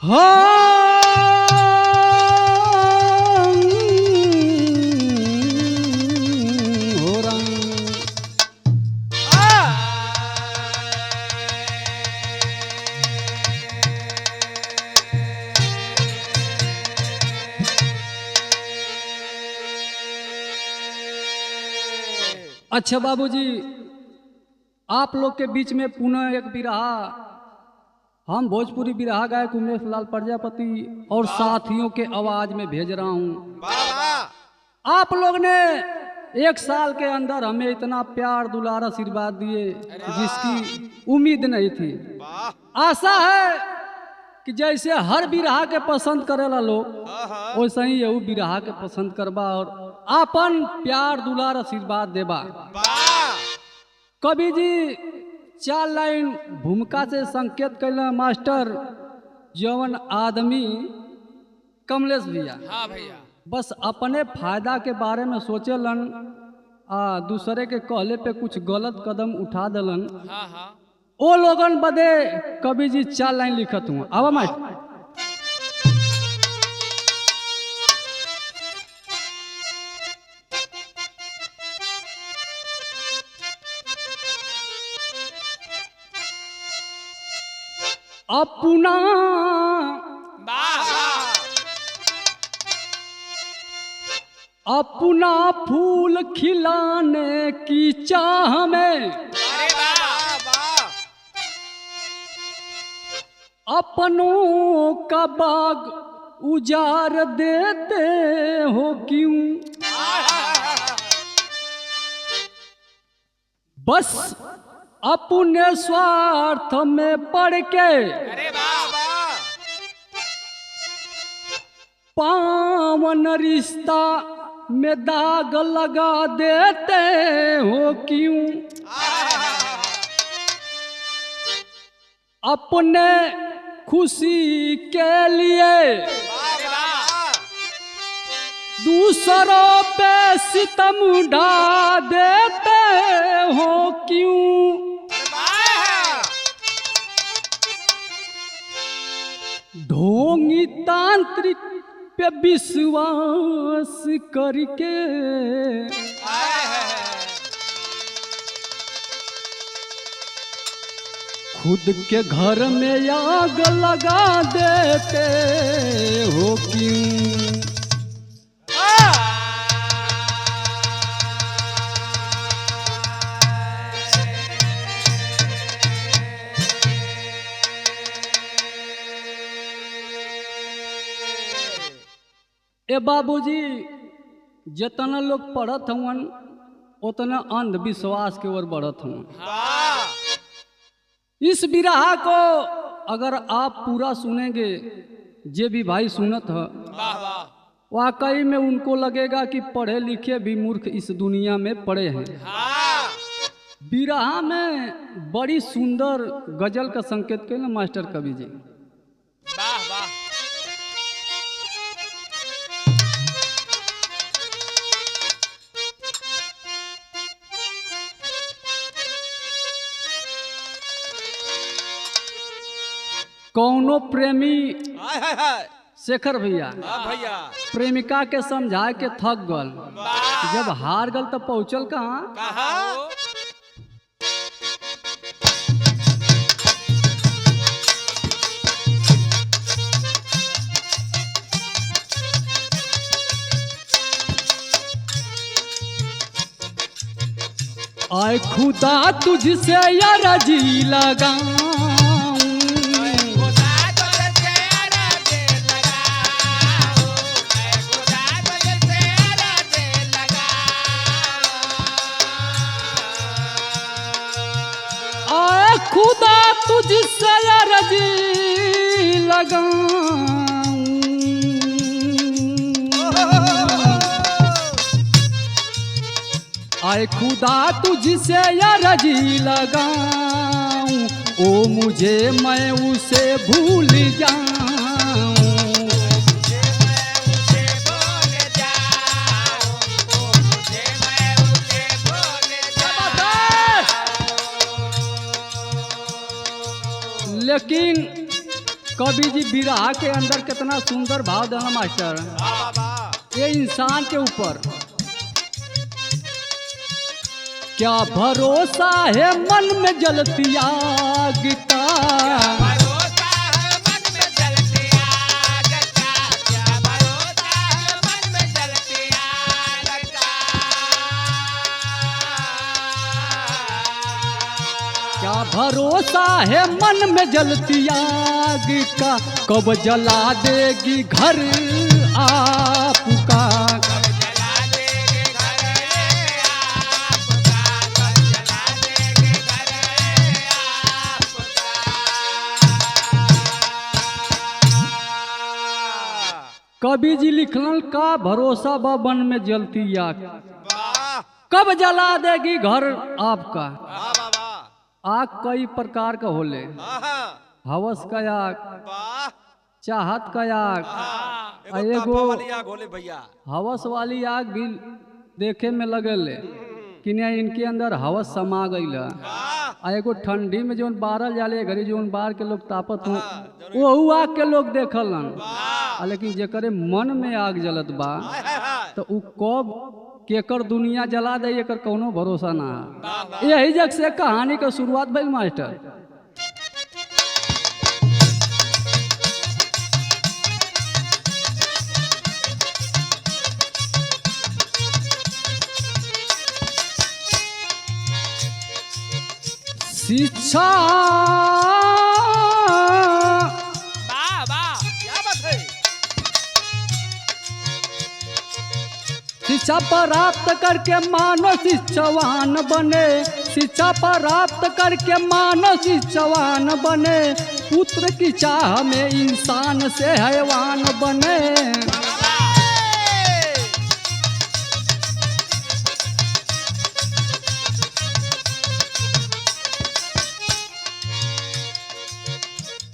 हो रहा। अच्छा बाबूजी, आप लोग के बीच में पुनः एक बिरहा, हम भोजपुरी बिरहा गायक उमेश लाल प्रजापति और साथियों के आवाज में भेज रहा हूँ। आप लोग ने एक साल के अंदर हमें इतना प्यार दुलार आशीर्वाद दिए जिसकी उम्मीद नहीं थी। आशा है कि जैसे हर बिरहा के पसंद करेला लोग वैसे ही यू बिरहा के पसंद करबा और आपन प्यार दुलार आशीर्वाद देबा। कवि जी 4 लाइन भूमिका से संकेत कैला मास्टर जवन आदमी कमलेश भैया। हाँ भैया। बस अपने फायदा के बारे में सोचेलन दूसरे के कहले पे कुछ गलत कदम उठा देलन। हाँ हाँ। ओ लोगन बदे कवि जी 4 लाइन लिखत हुआ। आवा मास्टर। अपना अपना फूल खिलाने की चाह में अपनों का बाग उजाड़ देते हो क्यों? बस अपने स्वार्थ में पड़ के पावन रिश्ता में दाग लगा देते हो क्यों? अपने खुशी के लिए दूसरों पे सितम ढा देते हो क्यों? ढोंगी तांत्रिक पे विश्वास करके खुद के घर में आग लगा देते हो क्यों? ए बाबूजी, जितना लोग पढ़त हवन उतना अंधविश्वास के ओर बढ़त हवन। इस बिरहा को अगर आप पूरा सुनेंगे, जे भी भाई सुनत है वाकई में उनको लगेगा कि पढ़े लिखे भी मूर्ख इस दुनिया में पड़े हैं। बिरहा में बड़ी सुंदर गजल का संकेत के ना मास्टर कवि जी। कौनो प्रेमी शेखर भैया प्रेमिका के समझा के थक गल, जब हार गल तो पहुंचल कहाँ? आए खुदा तुझसे यार जी लगा खुदा तुझसे अर्जी लगाऊं, आए खुदा तुझसे अर्जी लगाऊं, ओ मुझे मैं उसे भूल जाऊं। लेकिन कवि जी बिरहा के अंदर कितना सुंदर भाव देना मास्टर, ये इंसान के ऊपर। क्या भरोसा है मन में जलती आग का, क्या भरोसा है मन में जलती आग का, कब जला देगी घर आपका। कवि जी लिखलन का भरोसा बा मन में जलती आग, कब जला देगी घर आपका। आग कई प्रकार का होले, हवस का आग, चाहत का आग, एगो हवस वाली आग भी देखे में लगल कि नहीं इनके अंदर हवस समा गई। एगो ठंडी में जो बारल जाले घड़ी जो बार के लोग तापत हो वो आग के लोग देखलन, लेकिन जेकरे मन में आग जलत बा तो उ कब केकर दुनिया जला दे एकर कोनो भरोसा ना है। यही जग से कहानी का शुरुआत भइल मास्टर। शिक्षा शिक्षा प्राप्त करके मानो शिक्षावान बने, शिक्षा प्राप्त करके मानो शिक्षावान बने, पुत्र की चाह में इंसान से हैवान बने।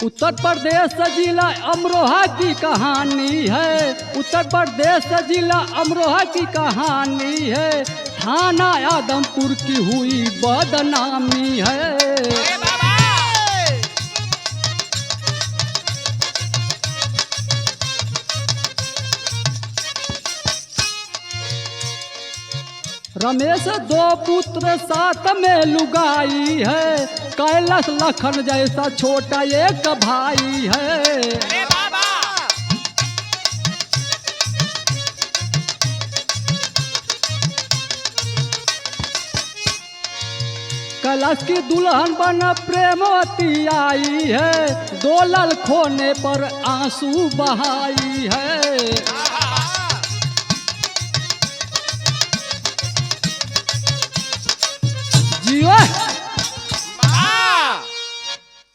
उत्तर प्रदेश जिला अमरोहा की कहानी है, उत्तर प्रदेश जिला अमरोहा की कहानी है, थाना आदमपुर की हुई बदनामी है। रमेश दो पुत्र साथ में लुगाई है, कैलाश लखन जैसा छोटा एक भाई है। कैलाश की दुल्हन बन प्रेमवती आई है, दो लाल खोने पर आंसू बहाई है।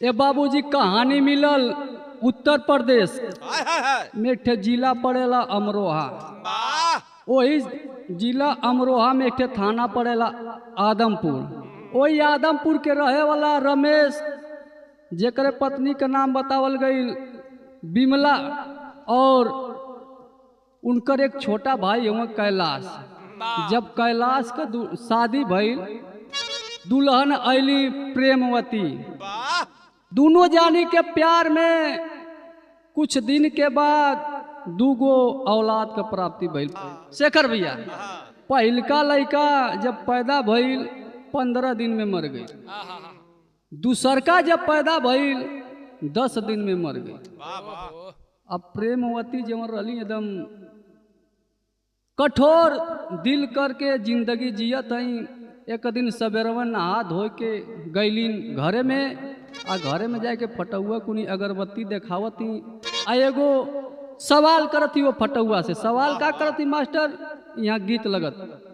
ये बाबूजी कहानी मिलल उत्तर प्रदेश में एक जिला पड़ेला अमरोहा, वही जिला अमरोहा में एक थाना पड़ेला आदमपुर। वही आदमपुर के रहे वाला रमेश जेकरे पत्नी का नाम बतावल गई बिमला, और उनकर एक छोटा भाई हुआ कैलाश। जब कैलाश का शादी भइल, दुल्हन अली प्रेमवती, दोनों जानी के प्यार में कुछ दिन के बाद दूगो औलाद का प्राप्ति भइल। शेखर भैया पहिलका लड़का जब पैदा भइल 15 दिन में मर गई, दूसरका जब पैदा भइल 10 दिन में मर गई। अब प्रेमवती जब रही एकदम कठोर दिल करके जिंदगी जियत हई। एक दिन सवेरवन नहा धो के गईलीन घरे में, आ घरे में जाके फटुआ कुनी अगरबत्ती देखावती, आ एगो सवाल करती वो फटुआ से। सवाल का करती मास्टर, यहाँ गीत लगत।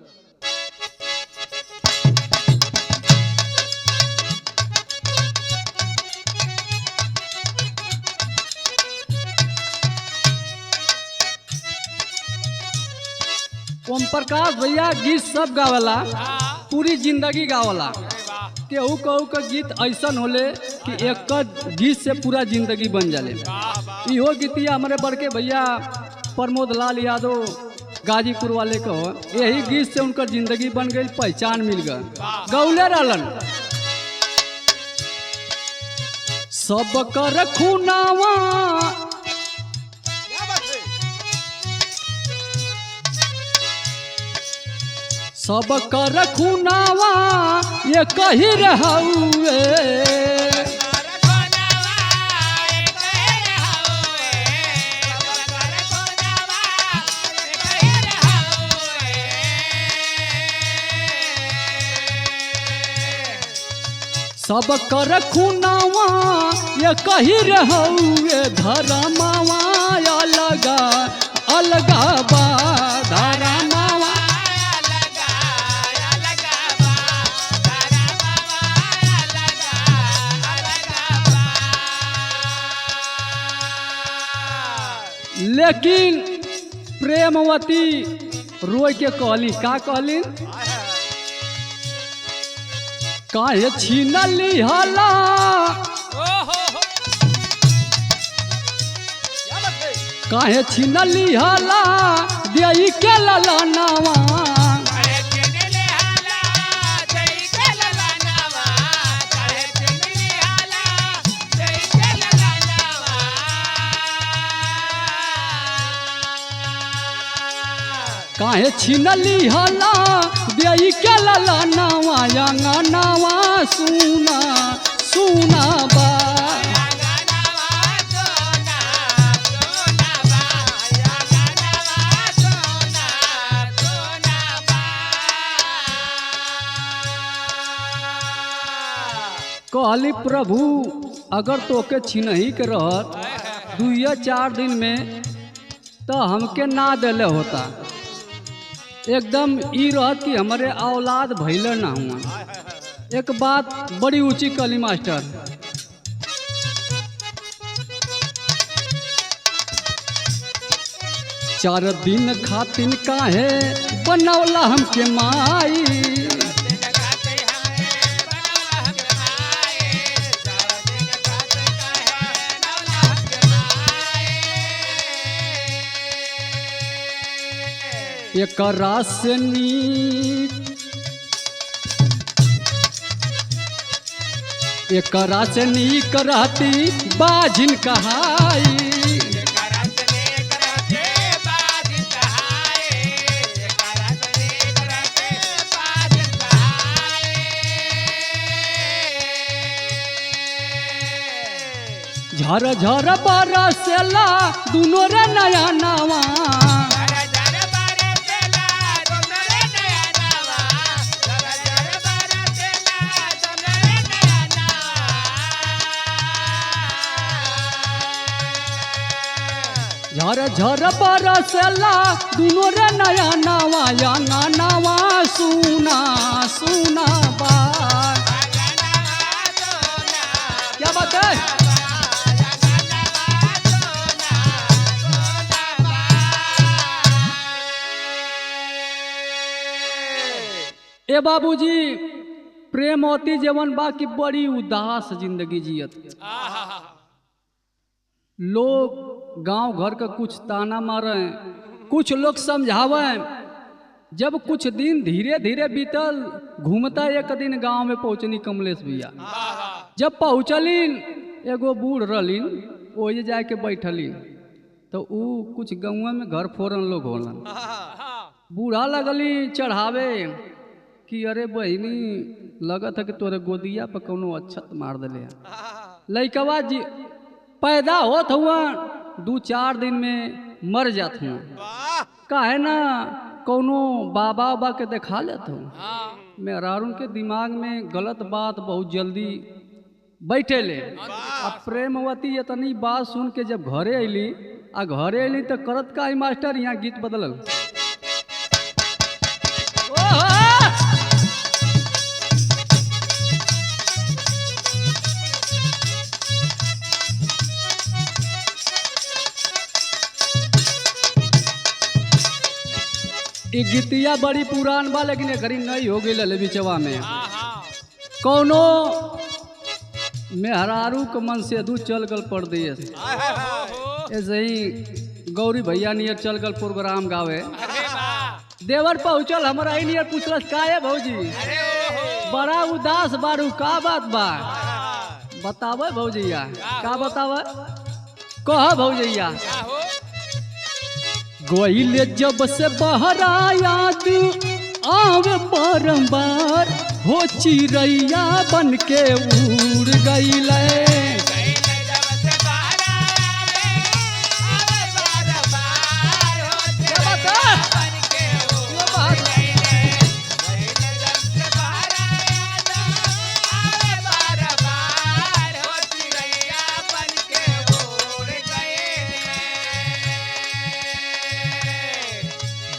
ओम प्रकाश भैया गीत सब गावला, पूरी जिंदगी गावला। केहू कहू का गीत ऐसा होले कि एक गीत से पूरा जिंदगी बन जाले। इहो गीतिया हमारे बड़के भैया प्रमोद लाल यादव गाजीपुर वाले को, यही गीत से उनका जिंदगी बन गई, पहचान मिल गई, गौले रहलन। सब कर खुनावा सब कर खुनावा ये कही रहउए सब कर खुनावा ये कही रहउए धरमावा अलगा अलगा बा धरमावा लेकिन प्रेमवती रोय के कहली का कहली काहे छीन लिहला काहे छीन लिहला देई के ललनावा काहे छीन लिहला देई के ललनावा अंगनावा सुना सुना बा कहली प्रभु अगर तोके छिनही के रहत 2 या 4 दिन में तो हमके ना देले होता एकदम ई रहत कि हमारे औलाद भैल ना हुआ। एक बात बड़ी ऊंची कहली मास्टर 4 दिन खातिन काहे बनौला हमके माई एकरा से नीक एकरा से नीक रहती बाजिन कहाई झर झर बरसेला दुनो रे नया नवा झर झर बरसेला दुनो रे नया नवा यांगा नवा सुना सुना बा क्या बात है ए बाबूजी प्रेमवती जीवन बा की बड़ी उदास जिंदगी जियत लोग गांव घर का कुछ ताना मारे कुछ लोग समझावे जब कुछ दिन धीरे धीरे बीतल घूमता एक दिन गांव में पहुंचनी कमलेश भैया जब पहुंचलिन एगो बूढ़ रहलिन वही जाके बैठलिन तो ऊ कुछ गाँव में घर फोरन लोग होलन बूढ़ा लगली चढ़ावे कि अरे बहनी लगत है कि तोरे गोदिया पर कोनो अच्छत मार दिले लइकवा जी पैदा होत हुआ 2-4 दिन में मर जात हुआ काहे ना कोनो बाबा बाबा के देखा लेत हूँ मेहरारून के दिमाग में गलत बात बहुत जल्दी बैठे ले अब प्रेमवती इतनी बात सुन के जब घरे अली तो करत का ही मास्टर यहाँ गीत बदलल एक गीतिया बड़ी पुरान बा लेकिन एकरी नहीं हो गई बिचवा में कौनो मेहरारू के मन से दू चल गल परदेश ऐसे ही गौरी भैया नियर चल गल प्रोग्राम गावे देवर पहुँचल हमारा ही नियर पूछल का है भौजी बड़ा उदास बारू का बात बा बतावे भौजैया का बतावे कह भौजैया गोइले जब से बहरा याद आवे बारंबार हो चिड़ैया बन के उड़ गईले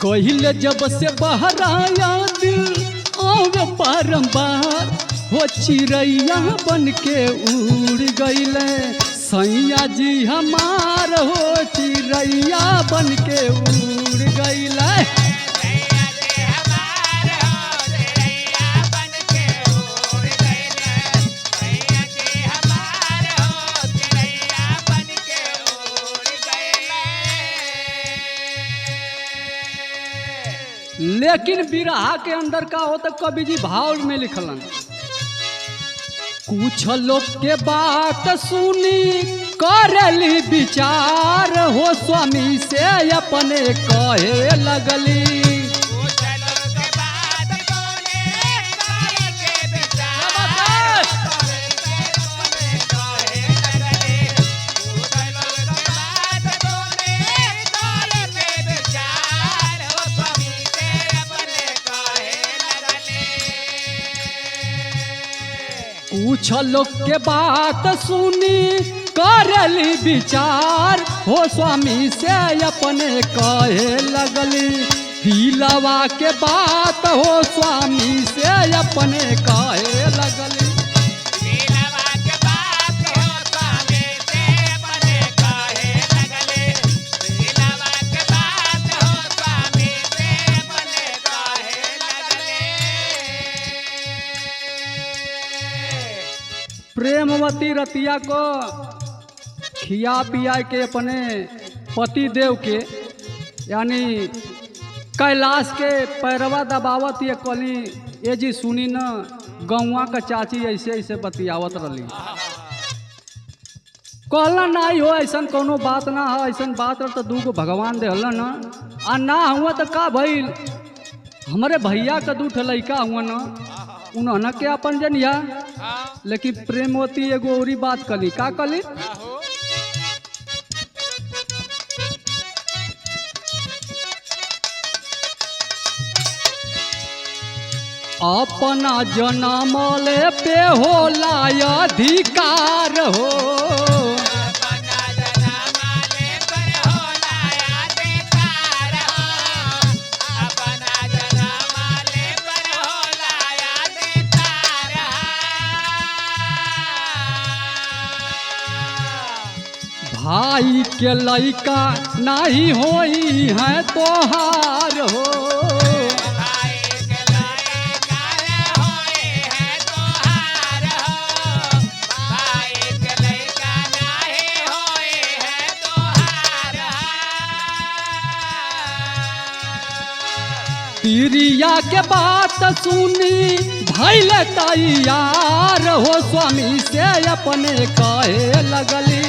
गोहिले जब से बहरा याद आवे बारंबार हो चिड़ैया बन के उड़ गईले सैया जी हमार हो चिड़ैया बन के उड़ गईले लेकिन बिरहा के अंदर का होता कवि जी भाव में लिखलन कुछ लोग के बात सुनी करली विचार हो स्वामी से अपने कहे लगली कुछ लोग के बात सुनी करली विचार हो स्वामी से अपने कहे लगली दिलवा के बात हो स्वामी से अपने कहे लगली प्रेमवती रतिया को खिया पिया के अपने पति देव के यानी कैलाश के पैरवा दबावत ये कली ये जी सुनी न गौवा का चाची ऐसे ऐसे बतियावत रही कहला ना हो ऐसा कोनो बात ना हो ऐसा बात तो दूगो भगवान दे हल न आ ना हुआ तो का भइल हमारे भैया का दूठ लड़का हुआ न उन्होंने के अपन जनिया लेकिन प्रेमवती एगो औरी बात कली का कली अपना जनमले पे होला अधिकार हो भाई के लइका नहीं होई है तोहार हो तिरिया के बात सुनी भइल तैयार हो स्वामी से अपने कहे लगली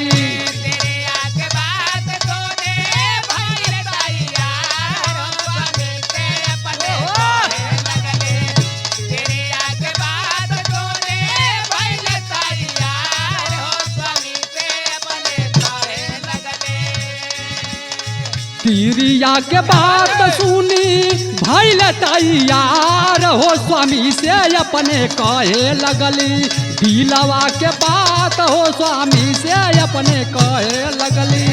तिरिया के बात सुनी भइल तैयार हो स्वामी से अपने कहे लगली दिलवा के बात हो स्वामी से अपने कहे लगली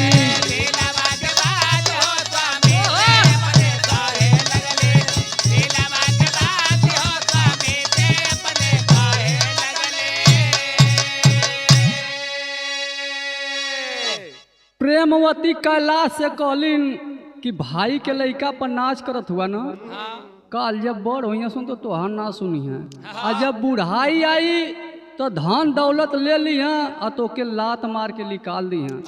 प्रेमवती कैलाश से कहलिन कि भाई के लड़का पर नाच करत हुआ ना काल जब बड़ हुई सुन तो तोहार ना सुनी है आ जब बुढ़ाई आई तो धन दौलत ले ली हैं और तो के लात मार के निकाल दी हैं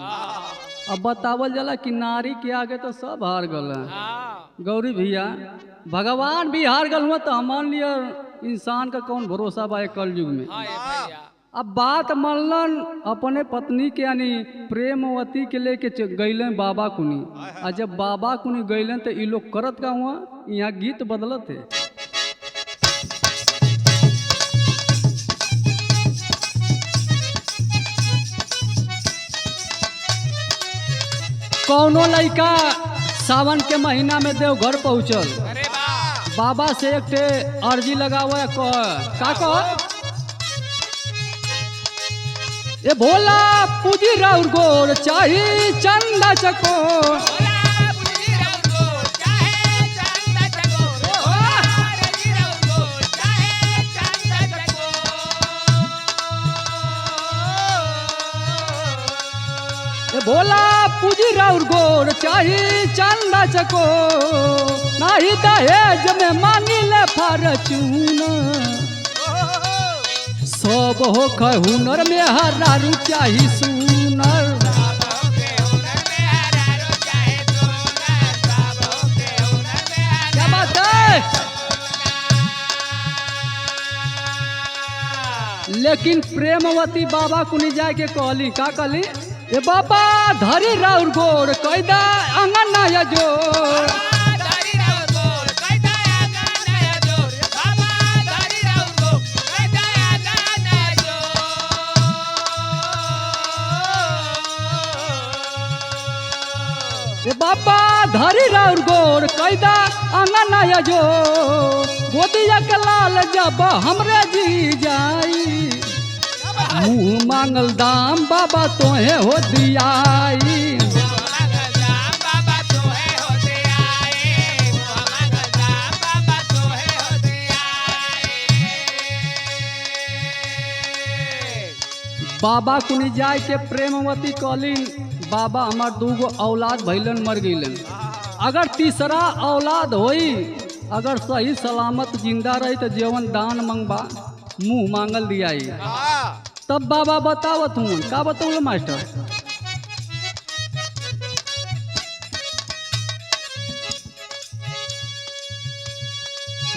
अब बतावल जला कि नारी के आगे तो सब हार गल है गौरी भैया भगवान भी हार गल हुआ तो हमारे लिए इंसान का कौन भरोसा बा कल युग में अब बात मनलन अपने पत्नी के यानी प्रेमवती के लेके गईलन बाबा कुनी। आ जब बाबा कुनी गईलन तो ये लोग करत का हुआ यहाँ गीत बदलत है। कौनो लड़का सावन के महीना में देवघर पहुंचल, बाबा से एक ठे अर्जी लगावा का कह ए भोला पूजी राउर गोर चाही चंदा चकोर। ए भोला पूजी राउर गोर चाही चंदा चकोर, नाही दहेज में मांगी ले फारचून। सब हो हुनर में हरारू चाही सुनर। क्या बात है। लेकिन प्रेमवती बाबा कुनी जाए के कहली का कहली ए बाबा धरी राउर गोर कैदा अंगना या जोर। बाबा धरी राउर गोर कैदा अंगना या जो, गोदिया के लाल जब हमरे जी जाई, मुँह मांगल दाम बाबा तोहे हो दियाई। बाबा कुनी जाय के प्रेमवती कहलीन बाबा हमार दूगो औलाद भैलन मर गईलन, अगर तीसरा औलाद होई अगर सही सलामत जिंदा रही तो जीवन दान मंगबा मुँह मांगल दियाई। तब बाबा बतावत हूँ का बताऊँ मास्टर।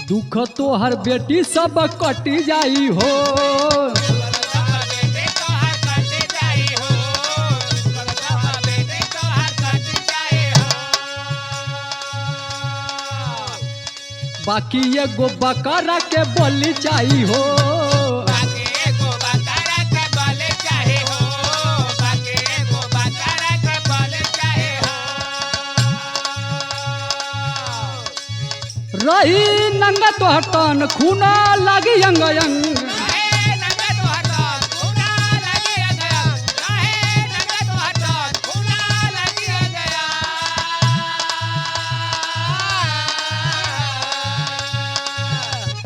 दुख तो हर बेटी सब कटी जाई हो, बाकी एगो बकरा के बलि चाही हो। रही नंगा तो हटन खूना लागी अंग अंग,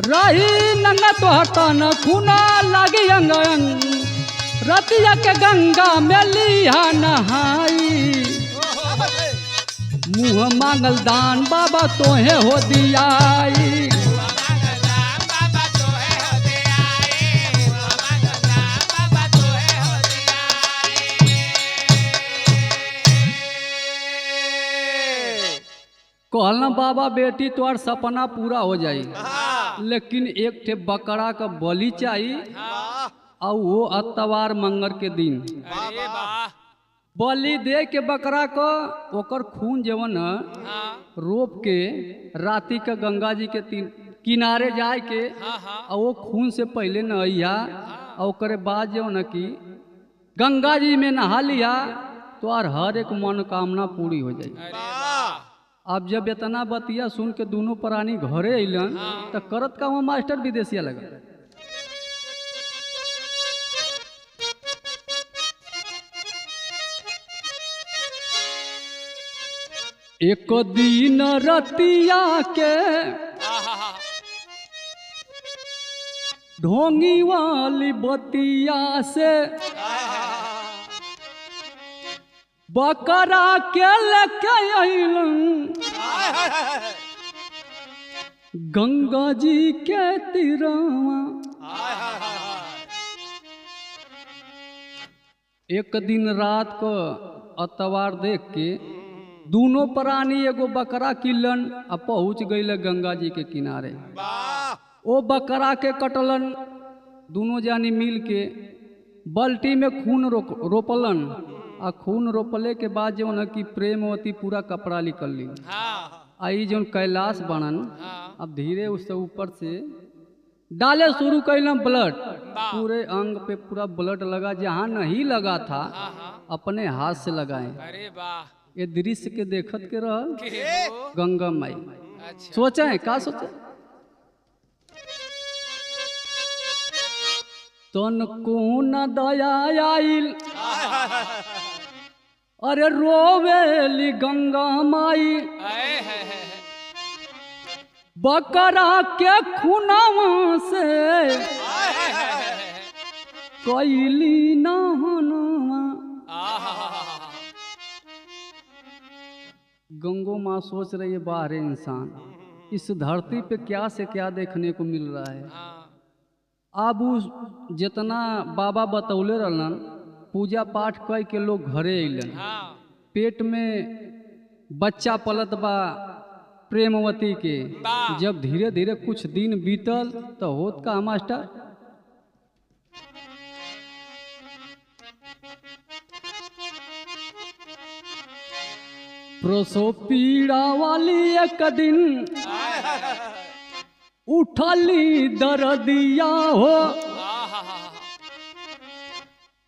रही नंगा तो हटन खूना लागी अंग अंग, रतिया के गंगा में लिया नहाई, मुँह मांगल दान बाबा तोहे हो दियाई। कहना बाबा बेटी तोहर सपना पूरा हो जाई, लेकिन एक ठे बकरा का बलि चाहिए और वो अतवार मंगर के दिन बलि दे के बकरा को ओकर खून जवन रोप के राती का गंगा जी के किनारे जाए के और वो खून से पहले नहिया और ओकरे बाद जवन की गंगा जी में नहा लिया तो हर एक मनोकामना पूरी हो जाए। अब जब इतना बतिया सुन के दोनों प्राणी घरे अलन तो करत का मास्टर विदेशिया लगा। एक दिन रतिया के ढोंगी वाली बतिया से बकरा के लेके अइलन गंगा जी के तीरवा। एक दिन रात को अतवार देख के दोनों प्राणी एगो बकरा किलन आ पहुँच गई गंगा जी के किनारे। ओ बकरा के कटलन दोनों जानी मिल के बाल्टी में खून रोपलन आ खून रोपले के बाद जो है कि प्रेमवती पूरा कपड़ा निकल ली। आई जो कैलाश बनन अब धीरे उससे ऊपर से डाले शुरू कैलम ब्लड, पूरे अंग पे पूरा ब्लड लगा, जहाँ नहीं लगा था अपने हाथ से लगाए। अरे वाह, ये दृश्य के देखत के रह गंगा माई। अच्छा। सोचा है का सोचा, तन को न दया आइल, अरे रोवेली गंगा माई, बकरा के खुनावा से कैली नहनवा। गंगो माँ सोच रही है बाहर इंसान इस धरती पे क्या से क्या देखने को मिल रहा है। अब उस जितना बाबा बतौले रहलन पूजा पाठ कर के लोग घरे अलन, पेट में बच्चा पलत बा प्रेमवती के। जब धीरे धीरे कुछ दिन बीतल तो होत का मास्टर, प्रसव पीड़ा वाली एक दिन उठली दर्दिया हो,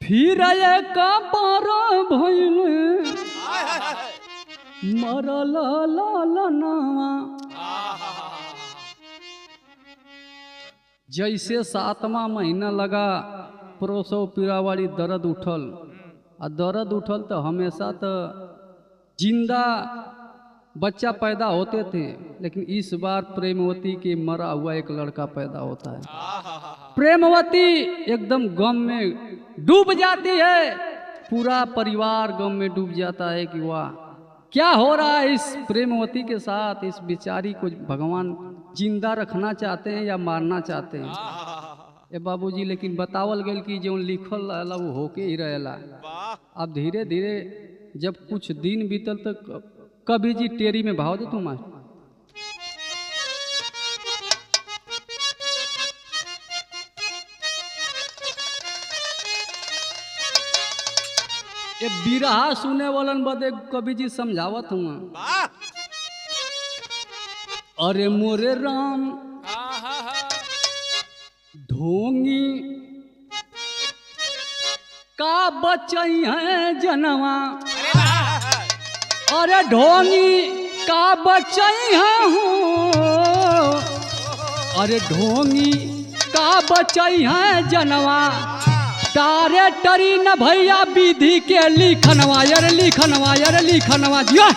फिर एक बार भइल मरल लालनवा। जैसे 7वां महीना लगा प्रसव पीड़ा वाली दर्द उठल, आ दर्द उठल तो हमेशा तो जिंदा बच्चा पैदा होते थे, लेकिन इस बार प्रेमवती के मरा हुआ एक लड़का पैदा होता है। प्रेमवती एकदम गम में डूब जाती है, पूरा परिवार गम में डूब जाता है कि वाह क्या हो रहा है इस प्रेमवती के साथ। इस बेचारी को भगवान जिंदा रखना चाहते हैं या मारना चाहते हैं। ए बाबूजी, लेकिन बतावल गया कि जो लिखल रहला वो होके ही रहेला। अब धीरे धीरे जब कुछ दिन बीतल तो कभी जी टेरी में भाव दे तुम मास्टर। ये बिरहा सुने वालन बदे कवि जी समझावत हूँ। अरे मोरे राम ढोंगी का बचई है जनवा, अरे ढोंगी का बचई है हूँ, अरे ढोंगी का बचई है जनवा, तारे टरी न भैया विधि के लिखनवा। यार लिखनवा, यार लिखनवा जिया,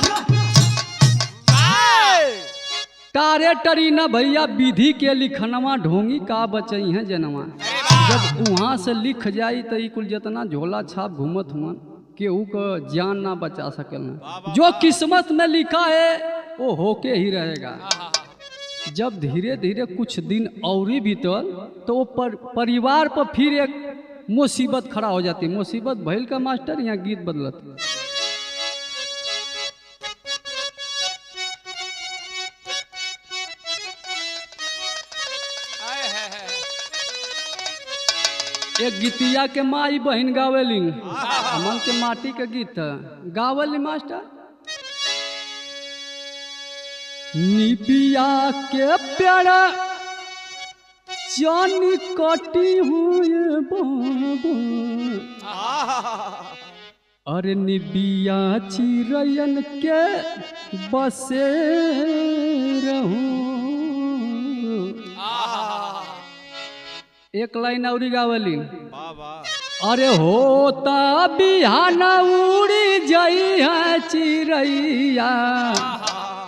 तारे टरी न भैया विधि के लिखनवा, ढोंगी का बचई है जनवा। जब वहाँ से लिख जाई तो कुल जितना झोला छाप घूमत हुआ केहू को जान ना बचा सकेला। जो किस्मत में लिखा है वो होके ही रहेगा। जब धीरे धीरे कुछ दिन और ही बीतल तो वो परिवार पर फिर एक मुसीबत खड़ा हो जाती। मुसीबत भइल का मास्टर, यहाँ गीत बदलत। एक गीतिया के माई बहन गावेली, मन के माटी के गीत गावली मास्टर। निबिया के प्यारा जानी कटी हुए बाबू, अरे निबिया चिरैयन के बसे रहूं। एक लाइन और गावली, अरे होता बिहान उड़ी जई है चिरैया,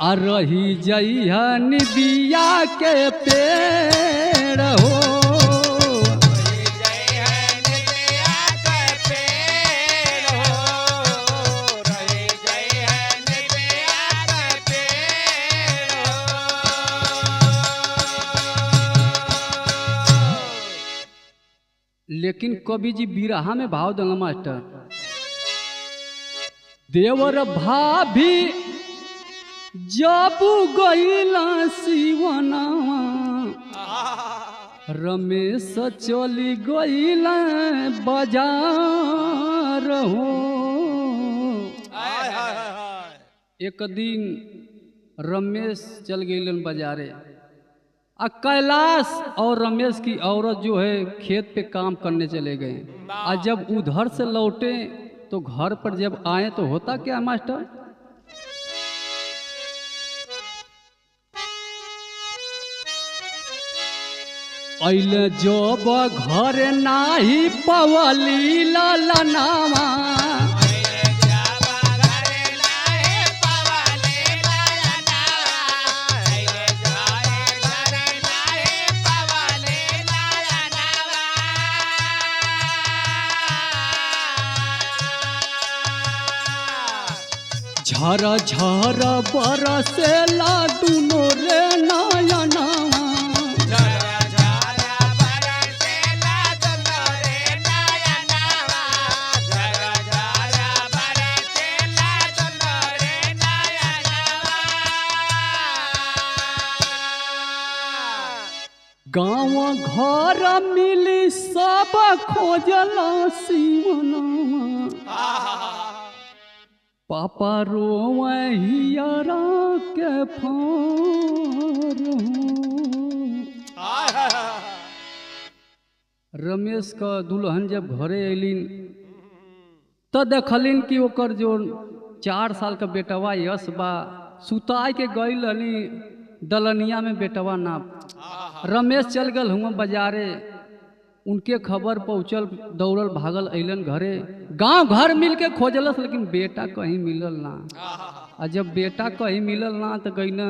आ रही जई है निबिया के पेड़ हो। लेकिन कवि जी बिरहा में भाव दिला मास्टर, देवर भाभी जब गईला सिवनावा, रमेश चली गईल बाजार हो। एक दिन रमेश चल गईलन बाजारे, आ कैलाश और रमेश की औरत जो है खेत पे काम करने चले गए। और जब उधर से लौटे तो घर पर जब आए तो होता क्या मास्टर, अइले जब घर नाही पवली ललनावा, झर झर बरसेला दुनो रे नयनवा, गाँव घर मिली सब खोजला सिवनवा, पापा रोवहियारा के फार हो। रमेश का दुल्हन जब घरे अलिन तो देखलिन कि ओकर जो 4 साल का बेटवा यश बा सुताई के गईल हली दलनिया में, बेटवा ना। रमेश चल गल हुआ बाजारे, उनके खबर पहुँचल, दौड़ल भागल अइलन घरे, गांव घर मिल के खोजलस लेकिन बेटा कहीं मिलल ना। और जब बेटा कहीं मिलल ना तो गई न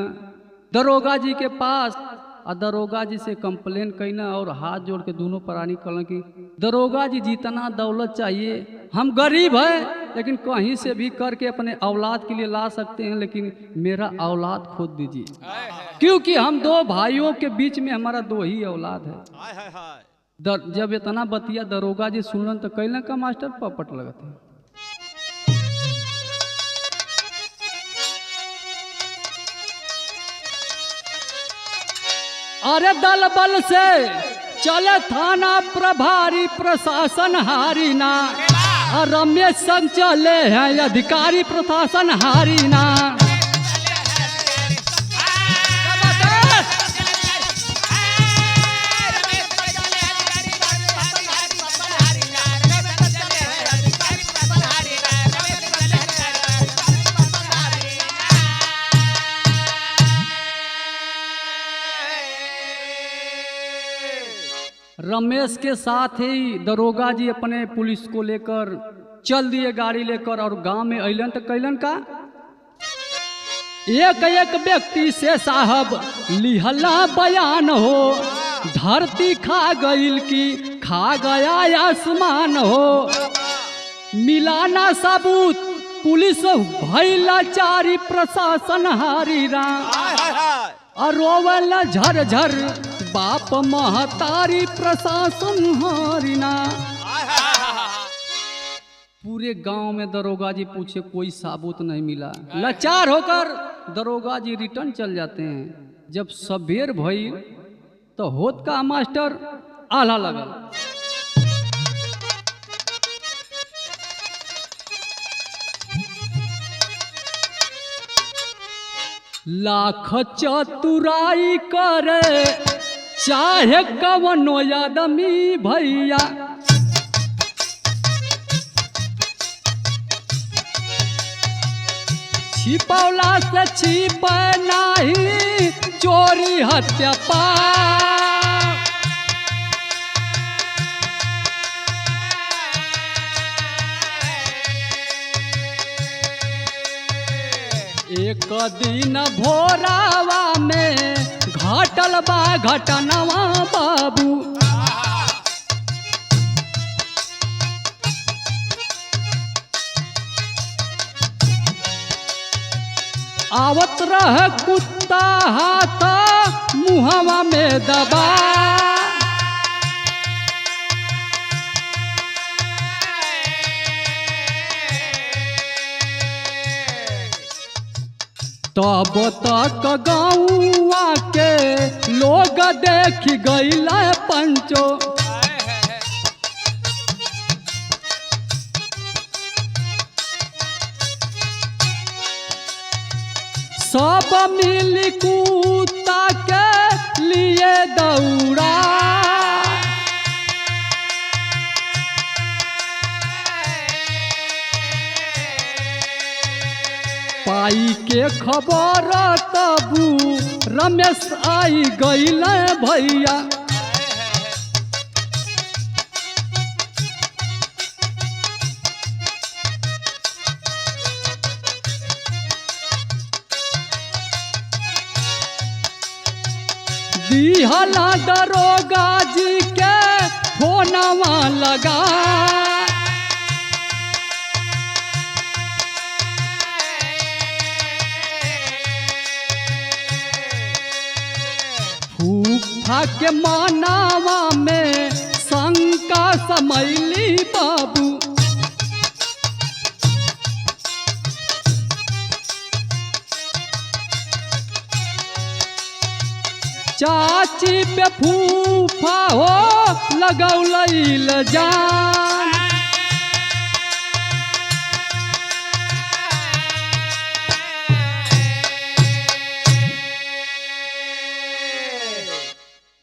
दरोगा जी के पास, और दरोगा जी से कंप्लेन कईना और हाथ जोड़ के दोनों प्राणी कहलन कि दरोगा जी जितना दौलत चाहिए, हम गरीब हैं लेकिन कहीं से भी करके अपने औलाद के लिए ला सकते हैं, लेकिन मेरा औलाद खोद दीजिए, क्योंकि हम 2 भाइयों के बीच में हमारा 2 ही औलाद है। जब इतना बतिया दरोगा जी सुनलन तो कैलन का मास्टर पपट लगत है। अरे दल बल से चले थाना प्रभारी प्रशासन हारी ना, रमेश संग चले हैं अधिकारी प्रशासन हारी ना। रमेश के साथ ही दरोगा जी अपने पुलिस को लेकर चल दिए गाड़ी लेकर, और गांव में अइलन तो कैलन का एक एक व्यक्ति से साहब लिहला बयान हो, धरती खा गईल की खा गया आसमान हो, मिलाना सबूत पुलिस भइला चारी प्रशासन हारी राम, और रोवला झर झर बाप महतारी प्रशासन हारिना। पूरे गांव में दरोगा जी पूछे कोई सबूत नहीं मिला, लाचार होकर दरोगा जी रिटर्न चल जाते हैं। जब सबेर भइल तो होत का मास्टर आला लगल, लाख चतुराई करे चाहे कवनो आदमी भैया, छिपौला से छिप नहीं चोरी हत्या पा, एक दिन भोरावा में घटल बा घटनवा बाबू, आवत रह कुत्ता हाथ मुहवा में दबा, तब तक गौआ के लोग देख गईल पंचो, सब मिल कुत्ता के लिए दौड़ा, पाई के खबर तबू रमेश आई गईल भैया, दिहला दरोगा जी के फोनवा लगा, फूफा के मानावा में शंका समैली बाबू, चाची पे फूफा हो लगौल जान,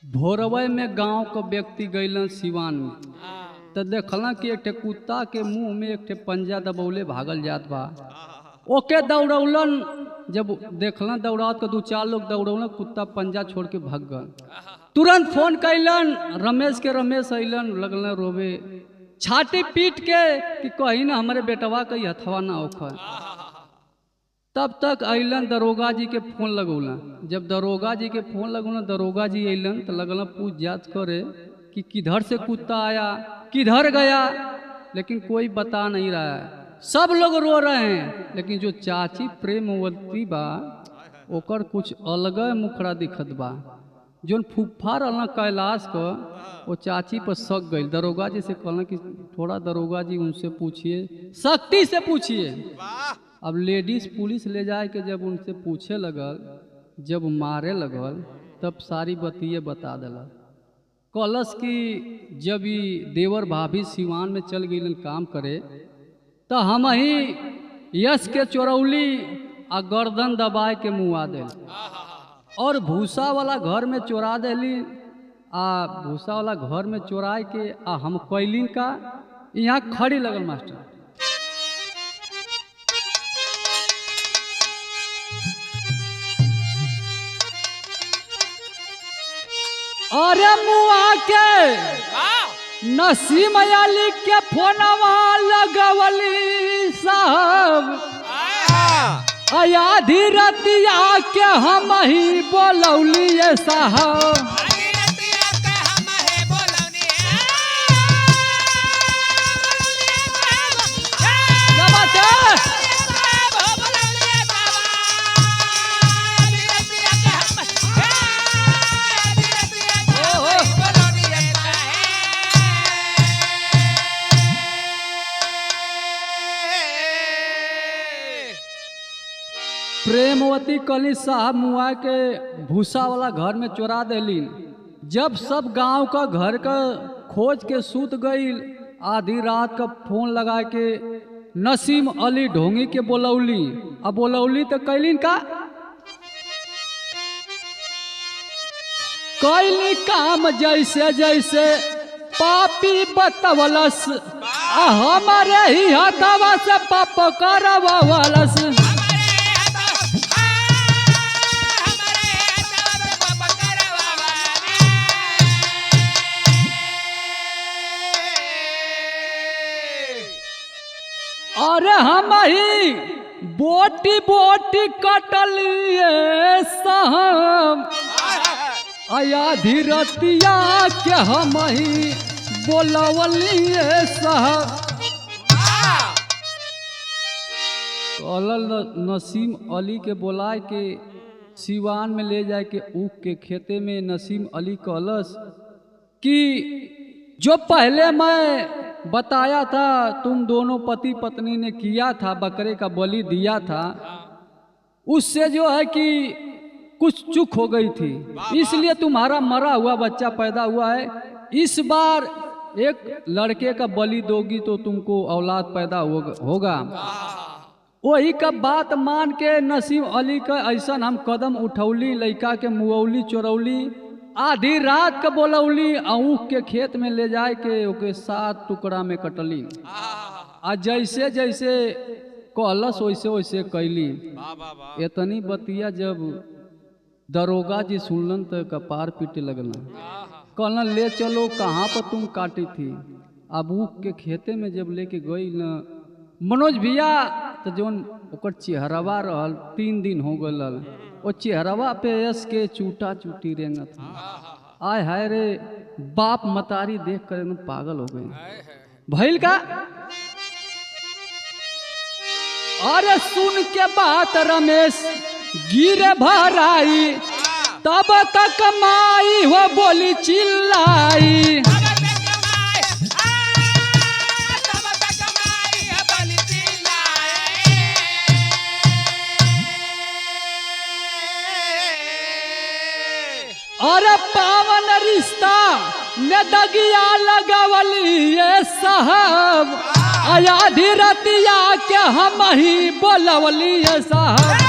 भोरवे में गांव के व्यक्ति गईलन सिवान में, तो देखल कि एक कुत्ता के मुंह में एक पंजा दबौले भागल जात बा, ओके दौड़ौलन, जब देखलन दौड़ात के 2-4 लोग दौड़ौलन, कुत्ता पंजा छोड़ के भाग गल, तुरंत फोन कैलन रमेश के, रमेश अलन लगल रोवे, छाती पीट के कि कहीं ना हमारे बेटवा कहीं हथवा ना होकर, तब तक अलन दरोगा जी के फोन लगौलन, जब दरोगा जी के फोन लगौलन, दरोगा जी अलन तो लगल पूछ जांच करे कि किधर से कुत्ता आया किधर गया, लेकिन कोई बता नहीं रहा है, सब लोग रो रहे हैं, लेकिन जो चाची प्रेमवती बा ओकर कुछ अलग मुखड़ा दिखत बा, जो फूफा रहना कैलाश को वो चाची पर शक गई, दरोगा जी से कहना कि थोड़ा दरोगा जी उनसे पूछिए, सख्ती से पूछिए। अब लेडीज पुलिस ले जाए के जब उनसे पूछे लगल, जब मारे लगल, तब सारी बतिये बता दिला, कलश की जब ही देवर भाभी सिवान में चल गई काम करे, तो हम ही यश के चोरौली आ गर्दन दबाए के मुआ दे, और भूसा वाला घर में चोरा देली, आ भूसा वाला घर में चोराए के आ हम कैलिन का यहाँ खड़ी लगल मास्टर, अरे मुआ के नसीम अली के फोनवा लगवली साहब, आधी रतिया के हम ही बोलौली साहब, क्या बात है? प्रेमवती कली साहब मुआ के भूसा वाला घर में चोरा देली, जब सब गांव का घर का खोज के सूत गई, आधी रात का फोन लगा के नसीम अली ढोंगी के बोलौली, अब बोलौली तो कैलिन का कैली काम जैसे जैसे पापी बतवलस, हमारे ही हथवा से पाप करवलस, अरे हम ही बोटी बोटी कटलिए साहब, आधी रतिया के हम ही बोलवलिए साहब, नसीम अली के बुलाए के सिवान में ले जाए के ऊख के खेते में नसीम अली कहलस कि जो पहले मैं बताया था तुम दोनों पति पत्नी ने किया था, बकरे का बलि दिया था, उससे जो है कि कुछ चूक हो गई थी, इसलिए तुम्हारा मरा हुआ बच्चा पैदा हुआ है। इस बार एक लड़के का बलि दोगी तो तुमको औलाद पैदा होगा। वही का बात मान के नसीम अली का ऐसा हम कदम उठौली, लड़का के मुऔली चोरौली, आधी रात का बोलौली, ऊख के खेत में ले जाए के ओके 7 टुकड़ा में कटली। आ जैसे जैसे कहलस वैसे वैसे कैली। इतनी बतिया जब दरोगा जी सुनलन तो कपार पीटे लगल। कहलन ले चलो कहाँ पर तुम काटी थी। अब ऊख के खेते में जब लेके गई न मनोज भैया तो जोन ओकर चेहरवा रहल 3 दिन हो गल, वो चेहरवा पे यस के चूटा चूटी रेंगत। आय हाय रे बाप मतारी देख कर एकदम पागल हो गए। भइल का अरे सुन के बात रमेश गिरे भराई, तब तक माई हो बोली चिल्लाई। अरे पावन रिश्ता ने दगिया लगावली ये साहब, आधी रतिया के हम ही बोलवली ये साहब।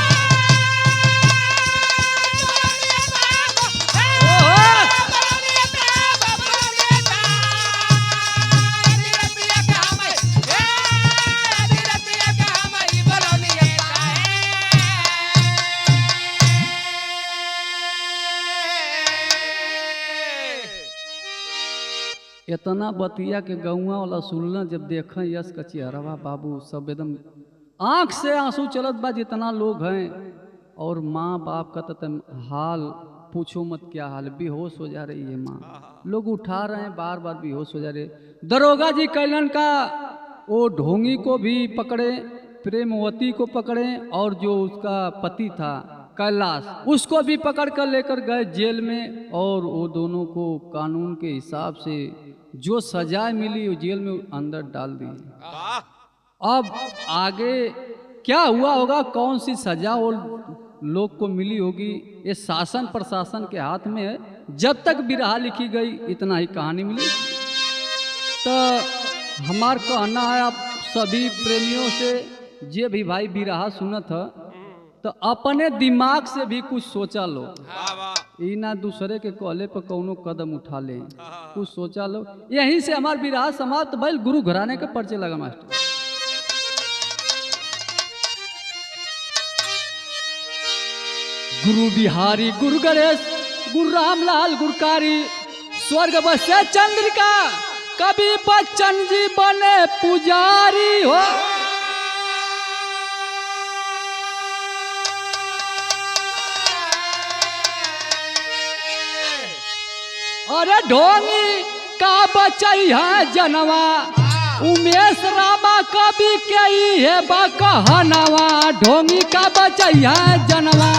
इतना बतिया के गौवा वाला सुनना जब देख यश का चेहरवा बाबू सब एकदम आंख से आंसू चलत बा जितना लोग हैं। और माँ बाप का तो हाल पूछो मत, क्या हाल, बेहोश हो जा रही है माँ। लोग उठा रहे हैं बार बार बेहोश हो जा रहे। दरोगा जी कैलन का वो ढोंगी को भी पकड़े, प्रेमवती को पकड़े, और जो उसका पति था कैलाश उसको भी पकड़ कर लेकर गए जेल में। और वो दोनों को कानून के हिसाब से जो सजा मिली वो जेल में अंदर डाल दी। अब आगे क्या हुआ होगा, कौन सी सजा वो लोग को मिली होगी, ये शासन प्रशासन के हाथ में है। जब तक बिरहा लिखी गई इतना ही कहानी मिली। तो हमार कहना है आप सभी प्रेमियों से, जे भी भाई बिरहा सुनत है तो अपने दिमाग से भी कुछ सोचा लो, ई ना दूसरे के कहले पर कौनो कदम उठा ले, कुछ सोचा लो। यहीं से हमार बिरहा समाप्त भइल। गुरु घराने के पर्चे लगा मास्टर। गुरु बिहारी, गुरु गणेश, गुरु रामलाल गुरकारी, स्वर्ग बसे चंद्रिका, कभी बच्चन जी बने पुजारी हो। अरे ढोंगी का बचैया जनवा, उमेश रामा कवि के ही है बकहनवा। ढोंगी का बचैया जनवा।